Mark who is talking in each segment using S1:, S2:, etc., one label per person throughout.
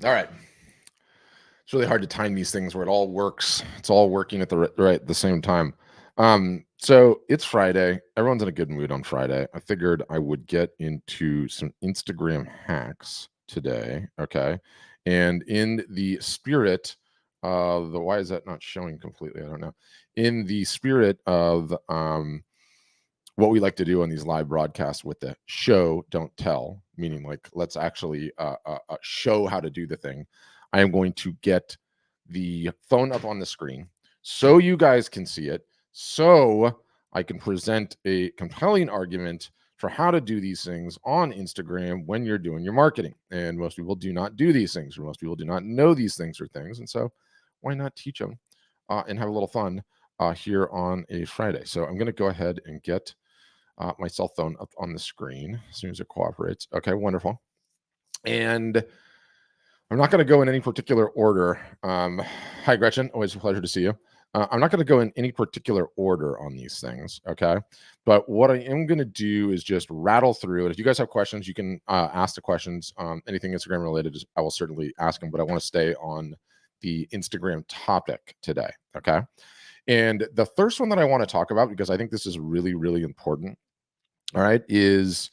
S1: All right. It's really hard to time these things where it all works. It's all working at the same time. So it's Friday. Everyone's in a good mood on Friday. I figured I would get into some Instagram hacks today. Okay. And in the spirit of why is that not showing completely? I don't know. In the spirit of what we like to do on these live broadcasts with the show don't tell, meaning like let's actually show how to do the thing. I am going to get the phone up on the screen so you guys can see it, so I can present a compelling argument for how to do these things on Instagram when you're doing your marketing. And most people do not do these things, or most people do not know these things or things. And so why not teach them and have a little fun here on a Friday? So I'm going to go ahead and get my cell phone up on the screen as soon as it cooperates. Okay, wonderful. And I'm not going to go in any particular order. Hi, Gretchen. Always a pleasure to see you. I'm not going to go in any particular order on these things. Okay. But what I am going to do is just rattle through it. If you guys have questions, you can ask the questions. Anything Instagram related, I will certainly ask them, but I want to stay on the Instagram topic today. Okay. And the first one that I want to talk about, because I think this is really, really important, all right, is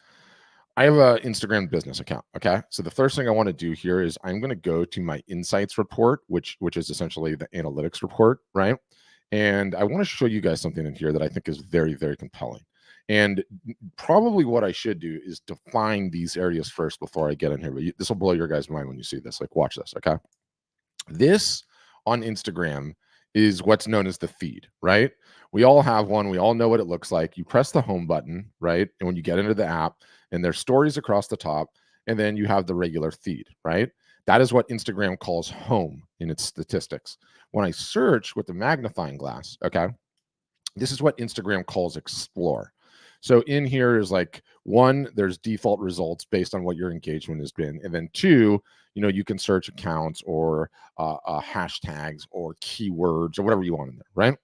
S1: I have an Instagram business account. Okay. So the first thing I want to do here is I'm going to go to my insights report, which is essentially the analytics report, right? And I want to show you guys something in here that I think is very, very compelling. And probably what I should do is define these areas first before I get in here. But this will blow your guys' mind when you see this. Like, watch this. Okay. This on Instagram is what's known as the feed, right? We all have one. We all know what it looks like. You press the home button, right? And when you get into the app, and there's stories across the top, and then you have the regular feed, right? That is what Instagram calls home in its statistics. When I search with the magnifying glass, okay, this is what Instagram calls explore. So in here is like, one, there's default results based on what your engagement has been, and then two, you can search accounts or hashtags or keywords or whatever you want in there, right?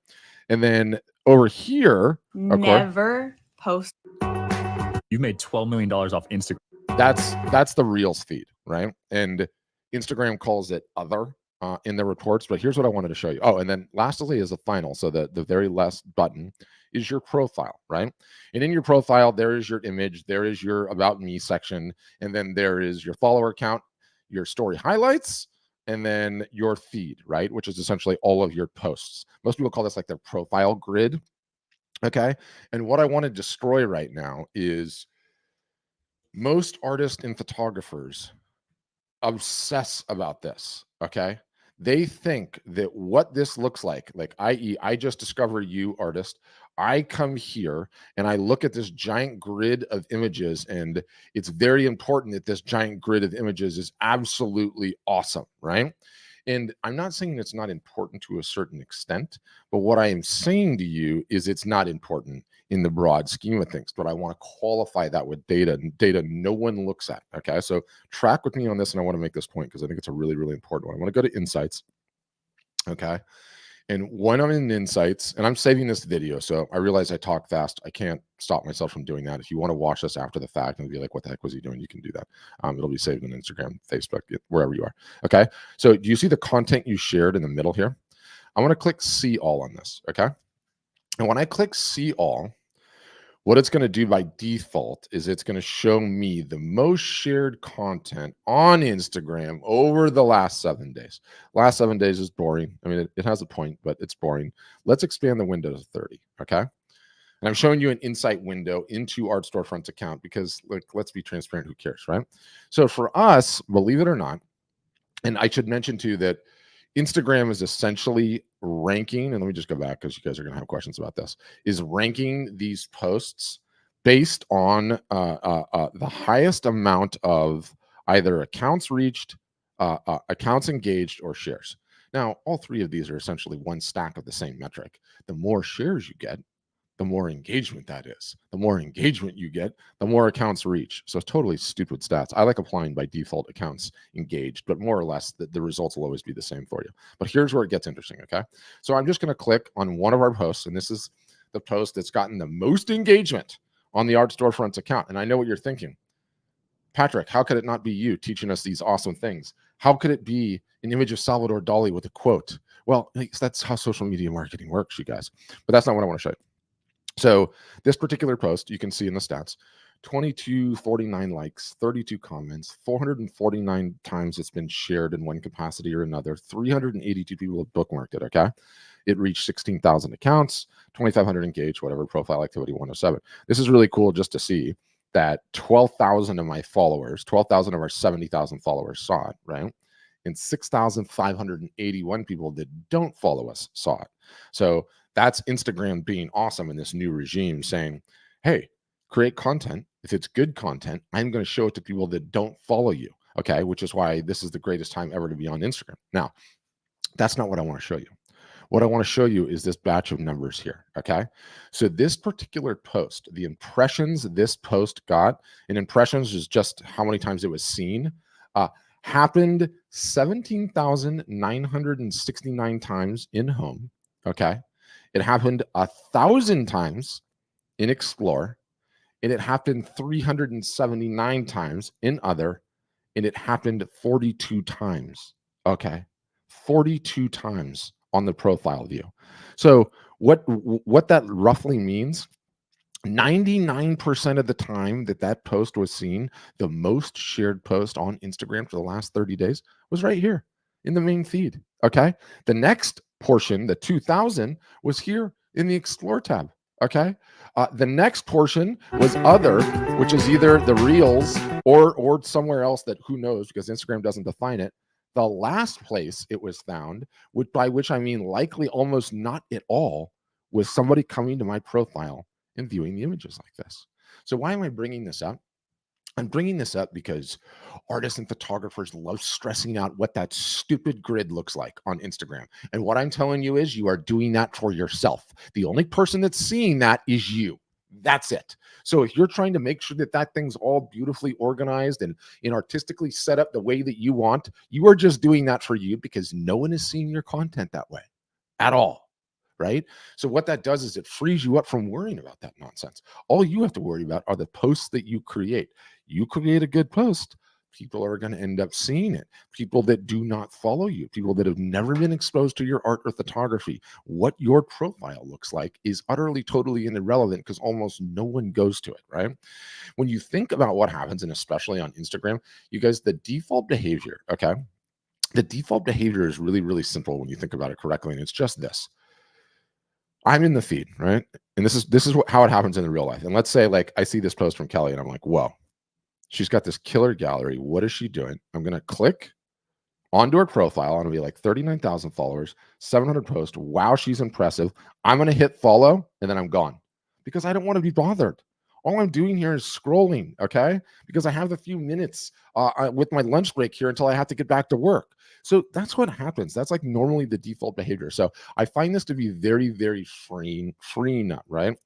S1: And then over here, of course,
S2: Never post.
S3: You made $12 million off Instagram.
S1: that's the Reels feed, right? And Instagram calls it other in their reports. But here's what I wanted to show you. Oh, and then lastly is the final. So the very last button is your profile, right? And in your profile, there is your image, there is your about me section, and then there is your follower count, your story highlights, and then your feed, right? Which is essentially all of your posts. Most people call this like their profile grid. Okay. And what I want to destroy right now is most artists and photographers obsess about this. Okay. They think that what this looks like, i.e., I just discover you, artist. I come here and I look at this giant grid of images, and it's very important that this giant grid of images is absolutely awesome, right? And I'm not saying it's not important to a certain extent, but what I am saying to you is it's not important in the broad scheme of things. But I want to qualify that with data, and data no one looks at. Okay. So track with me on this. And I want to make this point because I think it's a really, really important one. I want to go to insights. Okay. And when I'm in insights, and I'm saving this video, so I realize I talk fast. I can't stop myself from doing that. If you want to watch this after the fact and be like, what the heck was he doing? You can do that. It'll be saved on Instagram, Facebook, wherever you are. Okay. So do you see the content you shared in the middle here? I want to click see all on this. Okay. And when I click see all, what it's going to do by default is it's going to show me the most shared content on Instagram over the last 7 days. Last 7 days is boring. I mean, it has a point, but it's boring. Let's expand the window to 30. Okay. And I'm showing you an insight window into Art Storefront's account because, like, let's be transparent. Who cares, right? So for us, believe it or not, and I should mention too that Instagram is essentially ranking, and let me just go back because you guys are going to have questions about this, is ranking these posts based on the highest amount of either accounts reached, accounts engaged, or shares. Now, all three of these are essentially one stack of the same metric. The more shares you get, the more engagement that is. The more engagement you get, the more accounts reach. So it's totally stupid stats. I like applying by default accounts engaged, but more or less the results will always be the same for you. But here's where it gets interesting, okay? So I'm just going to click on one of our posts, and this is the post that's gotten the most engagement on the Art Storefront's account. And I know what you're thinking. Patrick, how could it not be you teaching us these awesome things? How could it be an image of Salvador Dali with a quote? Well, that's how social media marketing works, you guys. But that's not what I want to show you. So this particular post, you can see in the stats, 2249 likes, 32 comments, 449 times it's been shared in one capacity or another, 382 people have bookmarked it, okay? It reached 16,000 accounts, 2,500 engaged, whatever, profile activity 107. This is really cool just to see that 12,000 of my followers, 12,000 of our 70,000 followers saw it, right? And 6,581 people that don't follow us saw it. So that's Instagram being awesome in this new regime, saying, hey, create content. If it's good content, I'm going to show it to people that don't follow you. Okay. Which is why this is the greatest time ever to be on Instagram. Now, that's not what I want to show you. What I want to show you is this batch of numbers here. Okay. So this particular post, the impressions this post got, and impressions is just how many times it was seen, happened 17,969 times in home. Okay. It happened 1,000 times in Explore, and it happened 379 times in Other, and it happened 42 times. Okay, 42 times on the profile view. So what that roughly means, 99% of the time that post was seen, the most shared post on Instagram for the last 30 days was right here in the main feed. Okay. The next portion, the 2000, was here in the Explore tab. Okay. The next portion was Other, which is either the Reels or somewhere else that who knows, because Instagram doesn't define it. The last place it was found, by which I mean likely almost not at all, was somebody coming to my profile and viewing the images like this. So why am I bringing this up? I'm bringing this up because artists and photographers love stressing out what that stupid grid looks like on Instagram. And what I'm telling you is you are doing that for yourself. The only person that's seeing that is you. That's it. So if you're trying to make sure that that thing's all beautifully organized and artistically set up the way that you want, you are just doing that for you because no one is seeing your content that way at all. Right? So what that does is it frees you up from worrying about that nonsense. All you have to worry about are the posts that you create. You create a good post, people are going to end up seeing it. People that do not follow you, people that have never been exposed to your art or photography, what your profile looks like is utterly, totally irrelevant because almost no one goes to it, right? When you think about what happens, and especially on Instagram, you guys, the default behavior, okay? The default behavior is really, really simple when you think about it correctly, and it's just this. I'm in the feed, right? And this is how it happens in the real life. And let's say like I see this post from Kelly and I'm like, whoa, she's got this killer gallery. What is she doing? I'm going to click onto her profile. I'm going to be like 39,000 followers, 700 posts. Wow, she's impressive. I'm going to hit follow and then I'm gone because I don't want to be bothered. All I'm doing here is scrolling, okay? Because I have a few minutes with my lunch break here until I have to get back to work. So that's what happens. That's like normally the default behavior. So I find this to be very, very freeing up, right?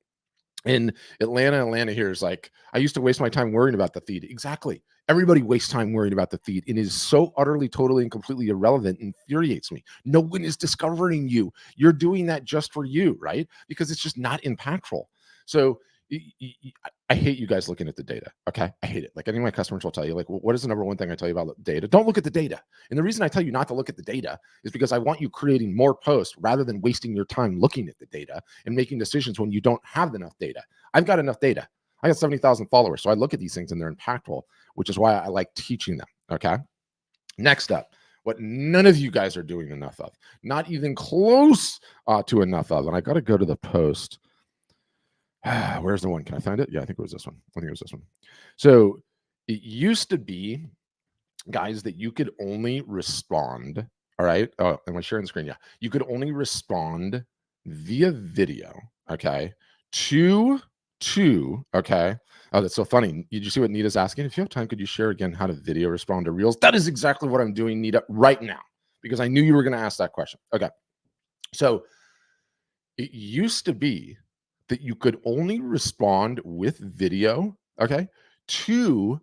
S1: In Atlanta here is like, I used to waste my time worrying about the feed. Exactly. Everybody wastes time worrying about the feed. It is so utterly, totally, and completely irrelevant. Infuriates me. No one is discovering you. You're doing that just for you, right? Because it's just not impactful. So I hate you guys looking at the data. Okay. I hate it. Like any of my customers will tell you, like, well, what is the number one thing I tell you about data? Don't look at the data. And the reason I tell you not to look at the data is because I want you creating more posts rather than wasting your time looking at the data and making decisions when you don't have enough data. I've got enough data. I got 70,000 followers. So I look at these things and they're impactful, which is why I like teaching them. Okay. Next up, what none of you guys are doing enough of, not even close to enough of. And I got to go to the post. Where's the one? Can I find it? Yeah, I think it was this one. I think it was this one. So it used to be, guys, that you could only respond. All right. Oh, am I sharing the screen? Yeah. You could only respond via video. Okay. Okay. Oh, that's so funny. Did you see what Nita's asking? If you have time, could you share again how to video respond to Reels? That is exactly what I'm doing, Nita, right now, because I knew you were going to ask that question. Okay. So it used to be that you could only respond with video, okay, to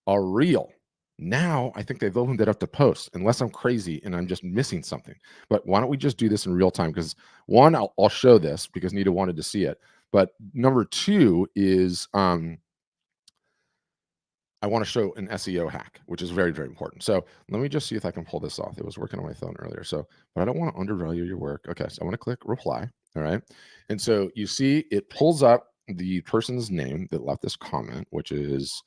S1: a reel. Now I think they've opened it up to post, unless I'm crazy and I'm just missing something. But why don't we just do this in real time? Because one, I'll show this because Nita wanted to see it. But number two is I want to show an SEO hack, which is very, very important. So let me just see if I can pull this off. It was working on my phone earlier. So, but I don't want to undervalue your work. Okay. So I want to click reply. All right. And so you see it pulls up the person's name that left this comment, which is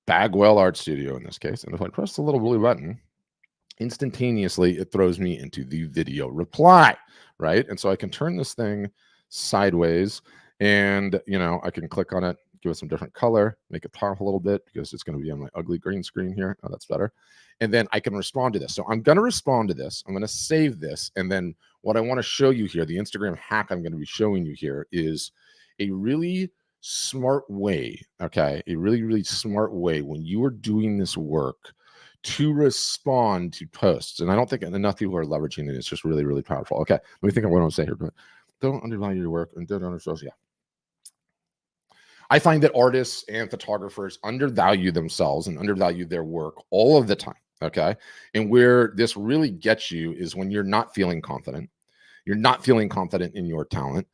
S1: Bagwell Art Studio in this case. And if I press the little blue button, instantaneously it throws me into the video reply, right? And so I can turn this thing sideways and, I can click on it, give it some different color, make it pop a little bit because it's going to be on my ugly green screen here. Oh, that's better. And then I can respond to this. So I'm going to respond to this. I'm going to save this. And then what I want to show you here, the Instagram hack I'm going to be showing you here is a really smart way, okay? A really, really smart way when you are doing this work to respond to posts. And I don't think enough people are leveraging it. It's just really, really powerful. Okay, let me think of what I'm saying here. But don't undervalue your work and don't undervalue. Yeah. I find that artists and photographers undervalue themselves and undervalue their work all of the time. Okay. And where this really gets you is when you're not feeling confident. You're not feeling confident in your talent.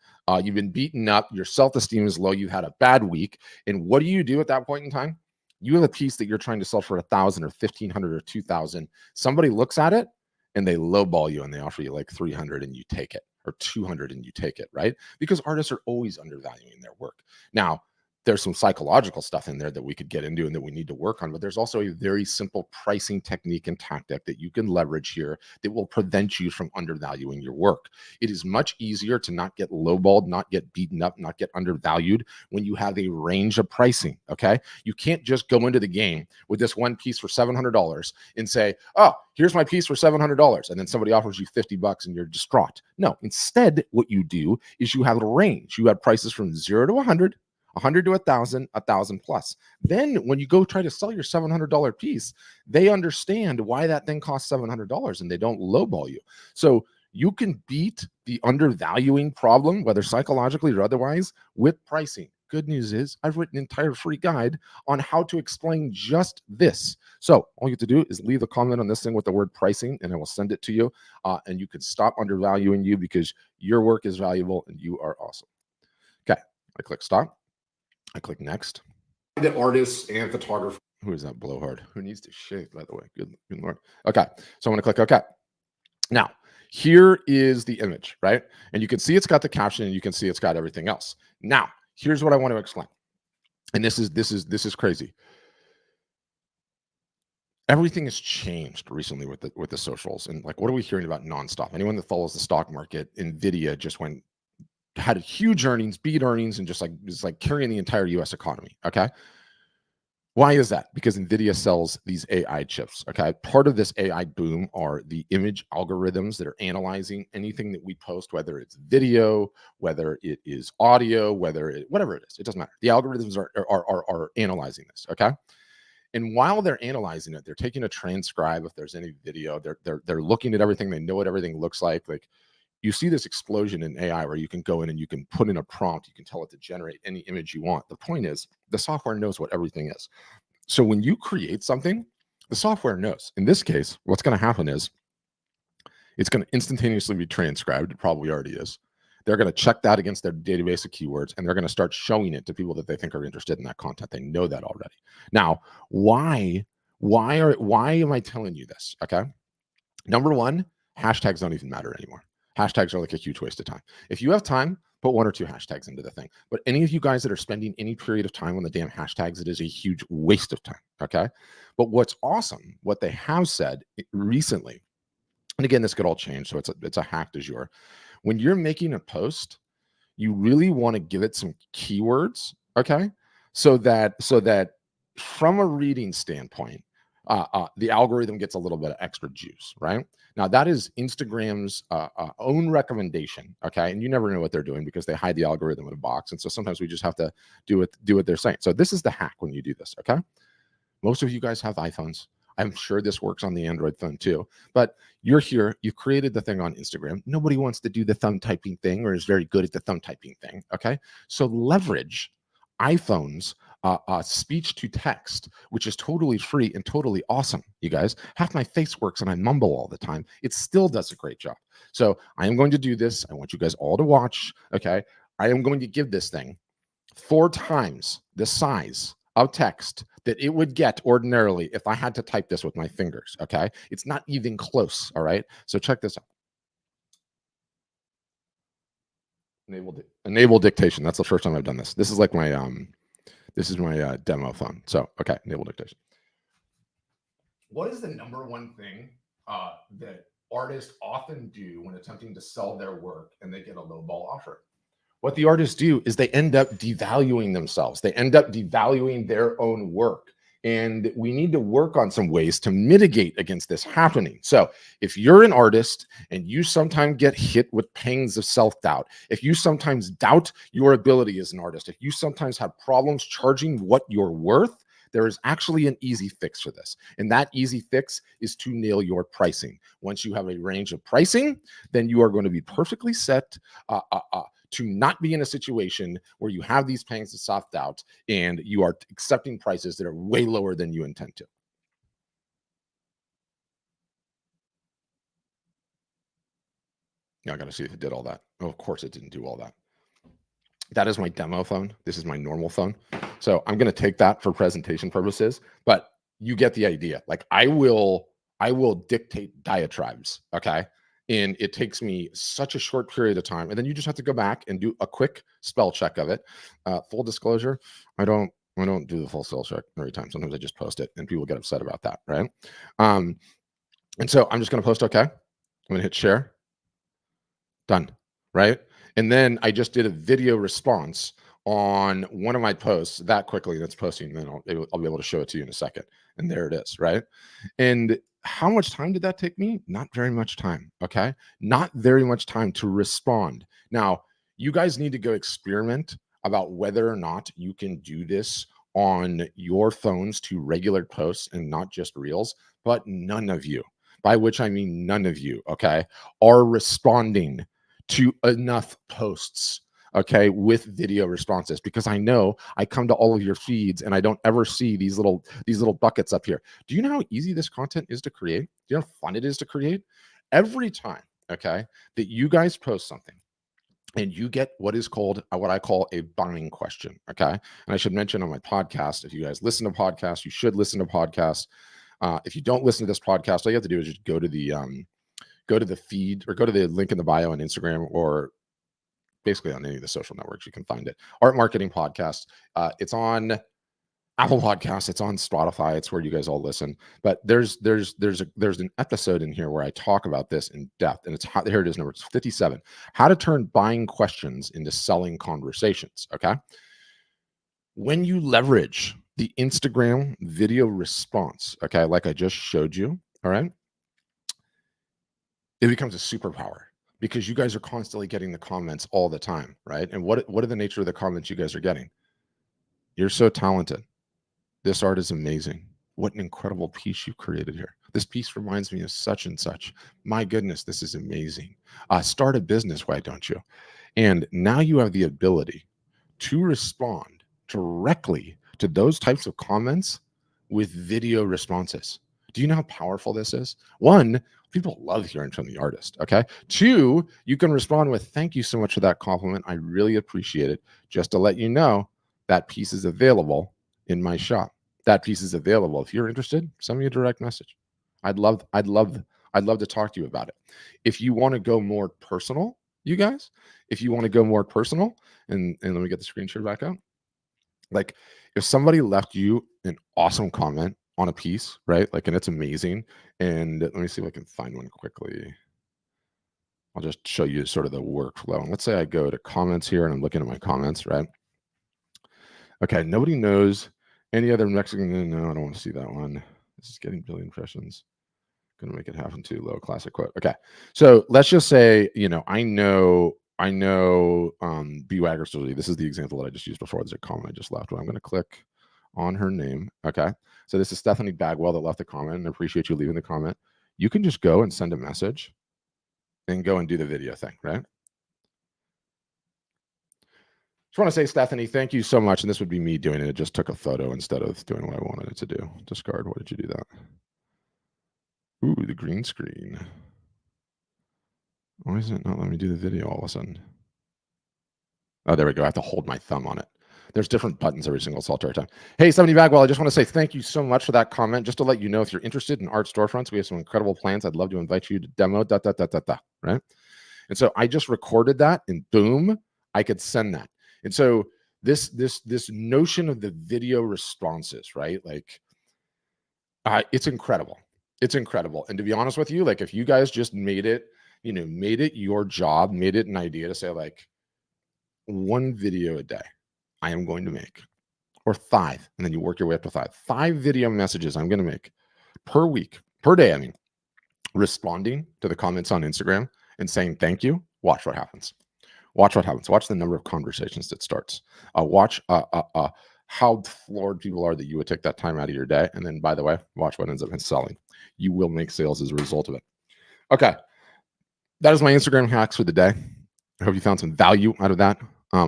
S1: You've been beaten up. Your self-esteem is low. You've had a bad week. And what do you do at that point in time? You have a piece that you're trying to sell for 1,000 or 1,500 or 2,000. Somebody looks at it and they lowball you and they offer you like 300 and you take it, or 200 and you take it, right? Because artists are always undervaluing their work. Now, there's some psychological stuff in there that we could get into and that we need to work on, but there's also a very simple pricing technique and tactic that you can leverage here that will prevent you from undervaluing your work. It is much easier to not get lowballed, not get beaten up, not get undervalued when you have a range of pricing, okay? You can't just go into the game with this one piece for $700 and say, oh, here's my piece for $700, and then somebody offers you $50 and you're distraught. No, instead, what you do is you have a range. You have prices from 0 to 100, 100 to 1,000, 1,000 plus. Then when you go try to sell your $700 piece, they understand why that thing costs $700 and they don't lowball you. So you can beat the undervaluing problem, whether psychologically or otherwise, with pricing. Good news is I've written an entire free guide on how to explain just this. So all you have to do is leave a comment on this thing with the word pricing and I will send it to you. And you can stop undervaluing you because your work is valuable and you are awesome. Okay, I click stop. I click next. The artists and photographers. Who is that blowhard? Who needs to shave, by the way? Good Lord. Okay. So I'm going to click OK. Now, here is the image, right? And you can see it's got the caption and you can see it's got everything else. Now, here's what I want to explain. And this is crazy. Everything has changed recently with the socials. And like, what are we hearing about nonstop? Anyone that follows the stock market, Nvidia just had huge earnings, beat earnings, and just like carrying the entire US economy. Okay. Why is that? Because Nvidia sells these AI chips. Okay. Part of this AI boom are the image algorithms that are analyzing anything that we post, whether it's video, whether it is audio, whatever it is, it doesn't matter. The algorithms are analyzing this. Okay. And while they're analyzing it, they're taking a transcribe if there's any video. They're looking at everything. They know what everything looks like. Like, you see this explosion in AI where you can go in and you can put in a prompt, you can tell it to generate any image you want. The point is, the software knows what everything is. So when you create something, the software knows. In this case, what's going to happen is it's going to instantaneously be transcribed. It probably already is. They're going to check that against their database of keywords, and they're going to start showing it to people that they think are interested in that content. They know that already. Now, why am I telling you this? Okay. Number one, hashtags don't even matter anymore. Hashtags are like a huge waste of time. If you have time, put 1 or 2 hashtags into the thing. But any of you guys that are spending any period of time on the damn hashtags, it is a huge waste of time. Okay. But what's awesome, what they have said recently, and again, this could all change, so it's a hack du jour. When you're making a post, you really want to give it some keywords, okay? So that from a reading standpoint, the algorithm gets a little bit of extra juice, right? Now, that is Instagram's own recommendation, okay? And you never know what they're doing because they hide the algorithm in a box. And so sometimes we just have to do what they're saying. So this is the hack when you do this, okay? Most of you guys have iPhones. I'm sure this works on the Android phone too. But you're here, you've created the thing on Instagram. Nobody wants to do the thumb typing thing or is very good at the thumb typing thing, okay? So leverage iPhone's speech to text, which is totally free and totally awesome, you guys. Half my face works and I mumble all the time. It still does a great job. So I am going to do this. I want you guys all to watch, okay? I am going to give this thing 4 times the size of text that it would get ordinarily if I had to type this with my fingers. Okay. It's not even close. All right. So check this out. Enable dictation. That's the first time I've done this. This is like my demo phone. So okay, enable dictation. What is the number one thing that artists often do when attempting to sell their work and they get a lowball offer? What the artists do is they end up devaluing themselves. They end up devaluing their own work. And we need to work on some ways to mitigate against this happening. So if you're an artist and you sometimes get hit with pangs of self-doubt, if you sometimes doubt your ability as an artist, if you sometimes have problems charging what you're worth, there is actually an easy fix for this. And that easy fix is to nail your pricing. Once you have a range of pricing, then you are going to be perfectly set to not be in a situation where you have these pangs of self-doubt and you are accepting prices that are way lower than you intend to. Now I got to see if it did all that. Oh, of course it didn't do all that. That is my demo phone. This is my normal phone. So I'm going to take that for presentation purposes, but you get the idea. Like I will dictate diatribes. Okay. And it takes me such a short period of time. And then you just have to go back and do a quick spell check of it. Full disclosure, I don't do the full spell check every time. Sometimes I just post it and people get upset about that. Right. And so I'm just going to post. Okay. I'm going to hit share. Done. Right. And then I just did a video response on one of my posts that quickly. That's posting. And then I'll be able to show it to you in a second. And there it is. Right. And how much time did that take me? Not very much time. Okay. Not very much time to respond. Now, you guys need to go experiment about whether or not you can do this on your phones to regular posts and not just reels, but none of you, by which I mean none of you, okay, are responding to enough posts, okay, with video responses, because I know I come to all of your feeds and I don't ever see these little buckets up here. Do you know how easy this content is to create? Do you know how fun it is to create? Every time, okay, that you guys post something and you get what is called what I call a buying question, okay? And I should mention on my podcast, if you guys listen to podcasts, you should listen to podcasts. If you don't listen to this podcast, all you have to do is just go to the feed or go to the link in the bio on Instagram or basically on any of the social networks. You can find it. Art Marketing Podcast. It's on Apple Podcasts. It's on Spotify. It's where you guys all listen. But there's an episode in here where I talk about this in depth, and here it is, number 57. How to turn buying questions into selling conversations. Okay. When you leverage the Instagram video response, okay, like I just showed you, all right, it becomes a superpower because you guys are constantly getting the comments all the time, right? And what are the nature of the comments you guys are getting? You're so talented. This art is amazing. What an incredible piece you created here. This piece reminds me of such and such. My goodness, this is amazing. Start a business, why don't you? And now you have the ability to respond directly to those types of comments with video responses. Do you know how powerful this is? One, people love hearing from the artist, okay? Two, you can respond with, thank you so much for that compliment. I really appreciate it. Just to let you know, that piece is available in my shop. That piece is available. If you're interested, send me a direct message. I'd love to talk to you about it. If you want to go more personal, you guys, if you want to go more personal, and let me get the screen share back up. Like if somebody left you an awesome comment on a piece, right? Like, and it's amazing. And let me see if I can find one quickly. I'll just show you sort of the workflow. And let's say I go to comments here and I'm looking at my comments, right? Okay, nobody knows any other Mexican. No, I don't want to see that one. This is getting billion impressions. Gonna make it happen too low. Classic quote. Okay, so let's just say, I know B Waggersley. This is the example that I just used before. There's a comment I just left. Well, I'm going to click on her name. Okay, so this is Stephanie Bagwell that left the comment, and I appreciate you leaving the comment. You can just go and send a message and go and do the video thing, right? Just want to say, Stephanie, thank you so much. And this would be me doing it. It just took a photo instead of doing what I wanted it to do. Discard. Why did you do that? Ooh, the green screen. Why is it not letting me do the video all of a sudden? Oh, there we go. I have to hold my thumb on it. There's different buttons every single solitary time. Hey, 70 Bagwell, I just want to say thank you so much for that comment. Just to let you know, if you're interested in art storefronts, we have some incredible plans. I'd love to invite you to demo, right? And so I just recorded that, and boom, I could send that. And so this notion of the video responses, right? Like, it's incredible. It's incredible. And to be honest with you, like, if you guys just made it, made it your job, made it an idea to say, like, one video a day I am going to make, or 5, and then you work your way up to 5 video messages I'm going to make per week, per day. I mean, responding to the comments on Instagram and saying thank you. Watch what happens. Watch what happens. Watch the number of conversations that starts. Watch how floored people are that you would take that time out of your day. And then, by the way, watch what ends up in selling. You will make sales as a result of it. Okay. That is my Instagram hacks for the day. I hope you found some value out of that.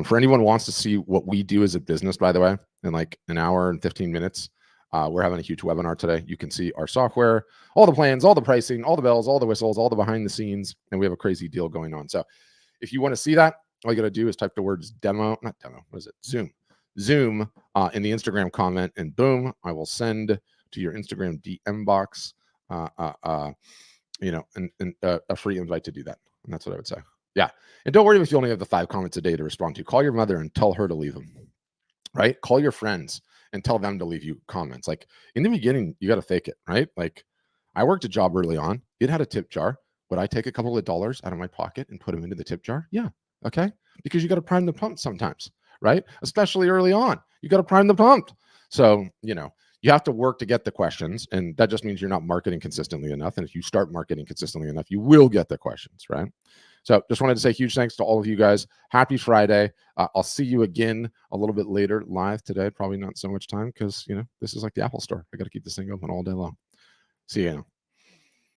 S1: For anyone who wants to see what we do as a business, by the way, in like an hour and 15 minutes, we're having a huge webinar today. You can see our software, all the plans, all the pricing, all the bells, all the whistles, all the behind the scenes, and we have a crazy deal going on. So if you want to see that, all you got to do is type the words Zoom in the Instagram comment, and boom, I will send to your Instagram DM box, a free invite to do that. And that's what I would say. Yeah. And don't worry if you only have the 5 comments a day to respond to. Call your mother and tell her to leave them, right? Call your friends and tell them to leave you comments. Like, in the beginning, you got to fake it, right? Like, I worked a job early on. It had a tip jar. Would I take a couple of dollars out of my pocket and put them into the tip jar? Yeah. Okay. Because you got to prime the pump sometimes, right? Especially early on, you got to prime the pump. So, you have to work to get the questions, and that just means you're not marketing consistently enough. And if you start marketing consistently enough, you will get the questions, right? So just wanted to say huge thanks to all of you guys. Happy Friday. I'll see you again a little bit later live today. Probably not so much time because, this is like the Apple Store. I got to keep this thing open all day long. See you now.